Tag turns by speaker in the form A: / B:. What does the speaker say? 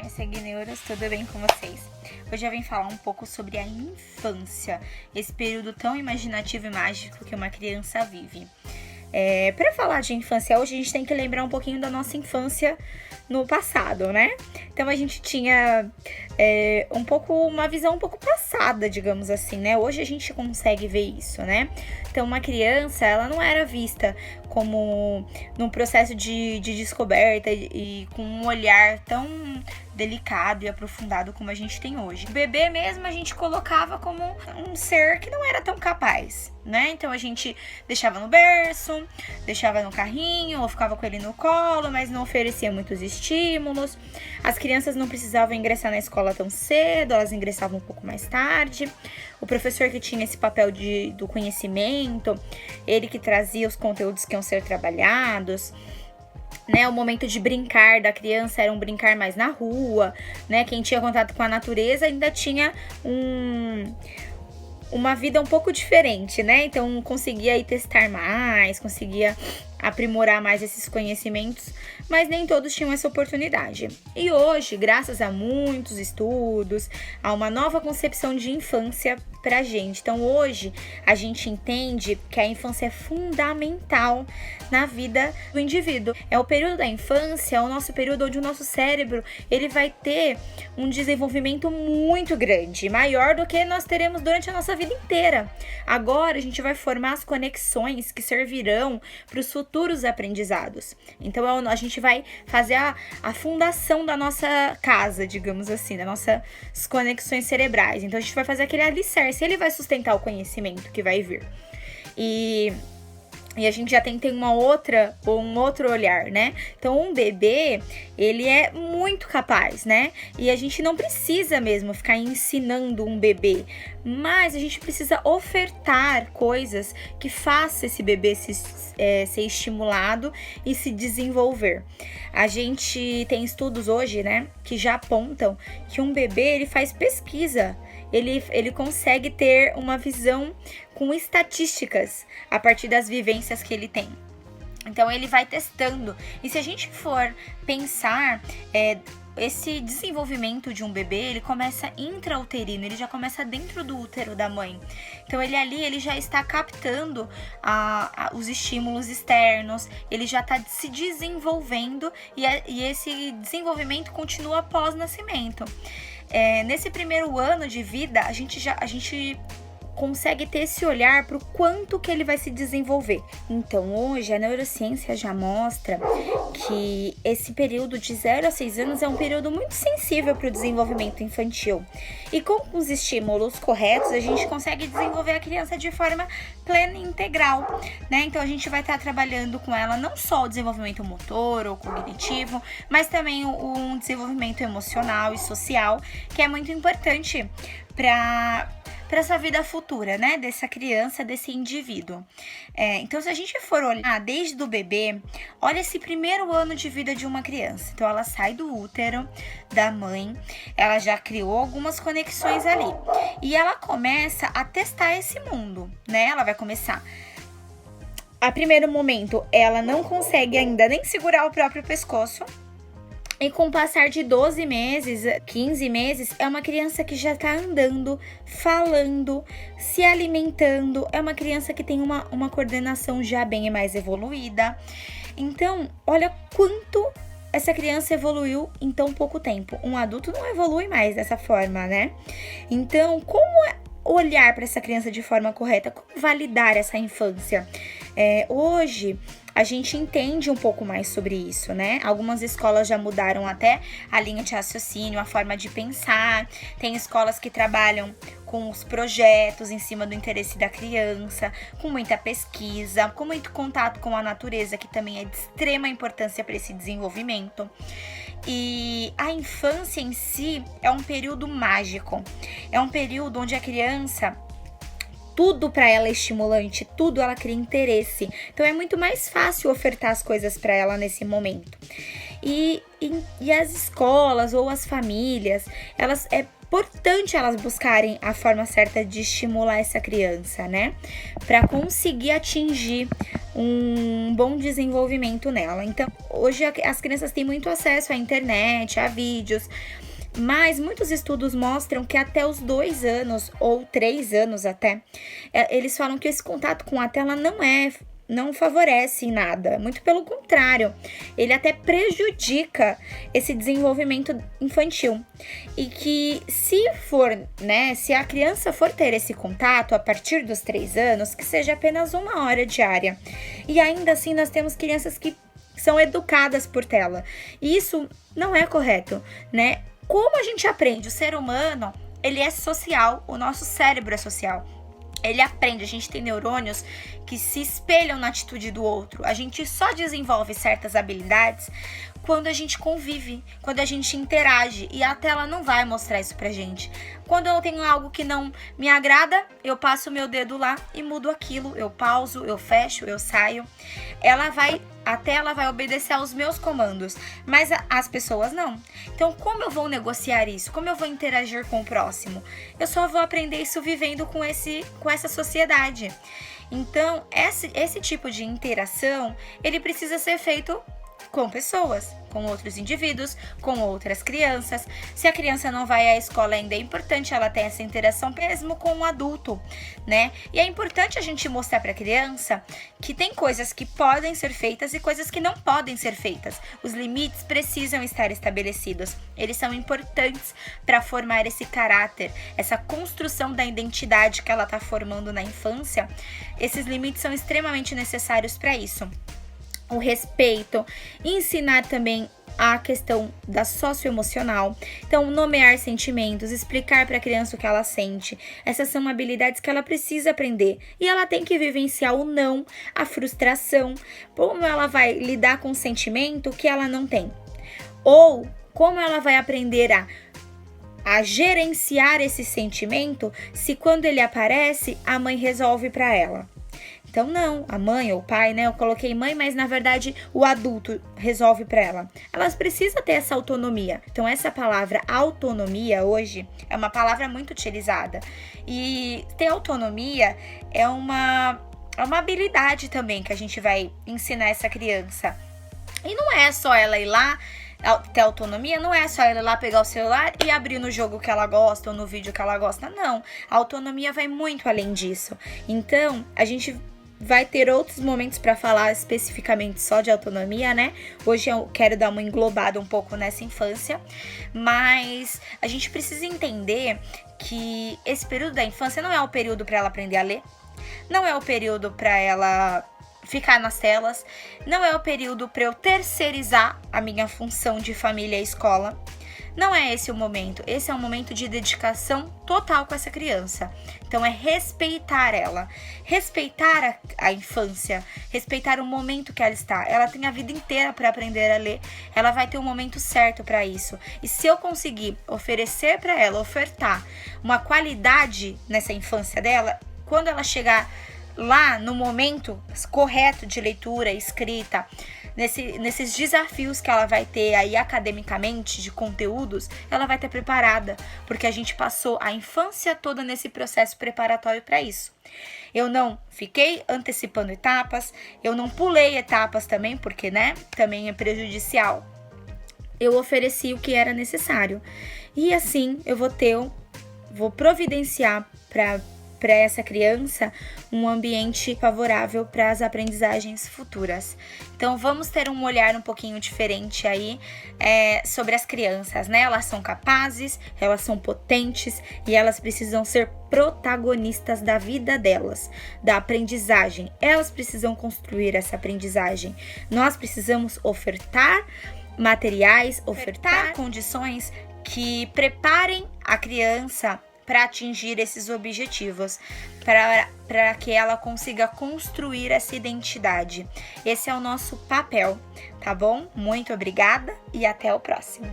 A: minhas seguidoras, tudo bem com vocês? Hoje eu vim falar um pouco sobre a infância, esse período tão imaginativo e mágico que uma criança vive. Para falar de infância hoje, a gente tem que lembrar um pouquinho da nossa infância no passado, né? Então a gente tinha uma visão um pouco passada, digamos assim, né? Hoje a gente consegue ver isso, né? Então uma criança, ela não era vista como num processo de descoberta e com um olhar tão delicado e aprofundado como a gente tem hoje. O bebê mesmo a gente colocava como um ser que não era tão capaz, né? Então a gente deixava no berço, deixava no carrinho ou ficava com ele no colo, mas não oferecia muitos estímulos. As crianças não precisavam ingressar na escola tão cedo, elas ingressavam um pouco mais tarde. O professor que tinha esse papel do conhecimento, ele que trazia os conteúdos que iam ser trabalhados, né? O momento de brincar da criança era um brincar mais na rua, né? Quem tinha contato com a natureza ainda tinha uma vida um pouco diferente, né? Então conseguia ir testar mais, conseguia aprimorar mais esses conhecimentos, mas nem todos tinham essa oportunidade. E hoje, graças a muitos estudos, há uma nova concepção de infância pra gente. Então hoje a gente entende que a infância é fundamental na vida do indivíduo. É o período da infância, é o nosso período onde o nosso cérebro ele vai ter um desenvolvimento muito grande, maior do que nós teremos durante a nossa vida inteira. Agora a gente vai formar as conexões que servirão para os futuros aprendizados. Então a gente vai fazer a fundação da nossa casa, digamos assim, das nossas conexões cerebrais. Então a gente vai fazer aquele alicerce, ele vai sustentar o conhecimento que vai vir. E a gente já tem um outro olhar, né? Então, um bebê, ele é muito capaz, né? E a gente não precisa mesmo ficar ensinando um bebê, mas a gente precisa ofertar coisas que façam esse bebê ser estimulado e se desenvolver. A gente tem estudos hoje, né, que já apontam que um bebê, ele faz pesquisa. Ele consegue ter uma visão com estatísticas a partir das vivências que ele tem. Então ele vai testando. E se a gente for pensar, esse desenvolvimento de um bebê, ele começa intrauterino, ele já começa dentro do útero da mãe. Então ele já está captando os estímulos externos, ele já está se desenvolvendo e esse desenvolvimento continua após o nascimento. Nesse primeiro ano de vida, a gente consegue ter esse olhar para o quanto que ele vai se desenvolver. Então, hoje, a neurociência já mostra que esse período de 0 a 6 anos é um período muito sensível para o desenvolvimento infantil. E com os estímulos corretos, a gente consegue desenvolver a criança de forma plena e integral, né? Então, a gente vai estar trabalhando com ela não só o desenvolvimento motor ou cognitivo, mas também um desenvolvimento emocional e social, que é muito importante para essa vida futura, né, dessa criança, desse indivíduo. Então, se a gente for olhar desde o bebê, olha esse primeiro ano de vida de uma criança. Então, ela sai do útero da mãe, ela já criou algumas conexões ali. E ela começa a testar esse mundo, né? Ela vai começar. A primeiro momento, ela não consegue ainda nem segurar o próprio pescoço. E com o passar de 12 meses, 15 meses, é uma criança que já tá andando, falando, se alimentando. É uma criança que tem uma coordenação já bem mais evoluída. Então, olha quanto essa criança evoluiu em tão pouco tempo. Um adulto não evolui mais dessa forma, né? Então, como olhar para essa criança de forma correta? Como validar essa infância? Hoje, a gente entende um pouco mais sobre isso, né? Algumas escolas já mudaram até a linha de raciocínio, a forma de pensar. Tem escolas que trabalham com os projetos em cima do interesse da criança, com muita pesquisa, com muito contato com a natureza, que também é de extrema importância para esse desenvolvimento. E a infância em si é um período mágico. É um período onde a criança, tudo para ela é estimulante, tudo ela cria interesse. Então é muito mais fácil ofertar as coisas para ela nesse momento. E as escolas ou as famílias, é importante elas buscarem a forma certa de estimular essa criança, né? Para conseguir atingir um bom desenvolvimento nela. Então, hoje as crianças têm muito acesso à internet, a vídeos, mas muitos estudos mostram que até os 2 anos, ou 3 anos até, eles falam que esse contato com a tela não favorece em nada, muito pelo contrário, ele até prejudica esse desenvolvimento infantil. E que se a criança for ter esse contato a partir dos 3 anos, que seja apenas 1 hora diária. E ainda assim nós temos crianças que são educadas por tela. E isso não é correto, né? Como a gente aprende? O ser humano, ele é social, o nosso cérebro é social. Ele aprende, a gente tem neurônios que se espelham na atitude do outro. A gente só desenvolve certas habilidades quando a gente convive, quando a gente interage, e a tela não vai mostrar isso pra gente. Quando eu tenho algo que não me agrada, eu passo o meu dedo lá e mudo aquilo, eu pauso, eu fecho, eu saio. A tela vai obedecer aos meus comandos, mas as pessoas não. Então, como eu vou negociar isso? Como eu vou interagir com o próximo? Eu só vou aprender isso vivendo com essa sociedade. Então, esse tipo de interação, ele precisa ser feito com pessoas, com outros indivíduos, com outras crianças. Se a criança não vai à escola ainda, é importante ela ter essa interação mesmo com um adulto, né? E é importante a gente mostrar para a criança que tem coisas que podem ser feitas e coisas que não podem ser feitas. Os limites precisam estar estabelecidos. Eles são importantes para formar esse caráter, essa construção da identidade que ela está formando na infância. Esses limites são extremamente necessários para isso. O respeito, ensinar também a questão da socioemocional. Então, nomear sentimentos, explicar para a criança o que ela sente. Essas são habilidades que ela precisa aprender. E ela tem que vivenciar o não, a frustração, como ela vai lidar com o sentimento que ela não tem. Ou como ela vai aprender a gerenciar esse sentimento se quando ele aparece, a mãe resolve para ela. Então não, a mãe ou o pai, né? Eu coloquei mãe, mas na verdade o adulto resolve para ela. Elas precisam ter essa autonomia. Então essa palavra autonomia hoje é uma palavra muito utilizada. E ter autonomia é uma habilidade também que a gente vai ensinar essa criança. E não é só ela ir lá ter autonomia, não é só ela ir lá pegar o celular e abrir no jogo que ela gosta ou no vídeo que ela gosta, não. A autonomia vai muito além disso. Então, a gente vai ter outros momentos para falar especificamente só de autonomia, né? Hoje eu quero dar uma englobada um pouco nessa infância, mas a gente precisa entender que esse período da infância não é o período para ela aprender a ler, não é o período para ela ficar nas telas, não é o período para eu terceirizar a minha função de família e escola. Não é esse o momento. Esse é um momento de dedicação total com essa criança. Então é respeitar ela, respeitar a infância, respeitar o momento que ela está. Ela tem a vida inteira para aprender a ler. Ela vai ter um momento certo para isso. E se eu conseguir oferecer para ela, ofertar uma qualidade nessa infância dela, quando ela chegar lá no momento correto de leitura, escrita, nesses desafios que ela vai ter aí academicamente de conteúdos, ela vai estar preparada, porque a gente passou a infância toda nesse processo preparatório para isso. Eu não fiquei antecipando etapas, eu não pulei etapas também, porque, né, também é prejudicial. Eu ofereci o que era necessário. E assim eu vou providenciar para essa criança um ambiente favorável para as aprendizagens futuras. Então vamos ter um olhar um pouquinho diferente aí sobre as crianças, né? Elas são capazes, elas são potentes e elas precisam ser protagonistas da vida delas, da aprendizagem. Elas precisam construir essa aprendizagem. Nós precisamos ofertar materiais, ofertar condições que preparem a criança para atingir esses objetivos, para que ela consiga construir essa identidade. Esse é o nosso papel, tá bom? Muito obrigada e até o próximo.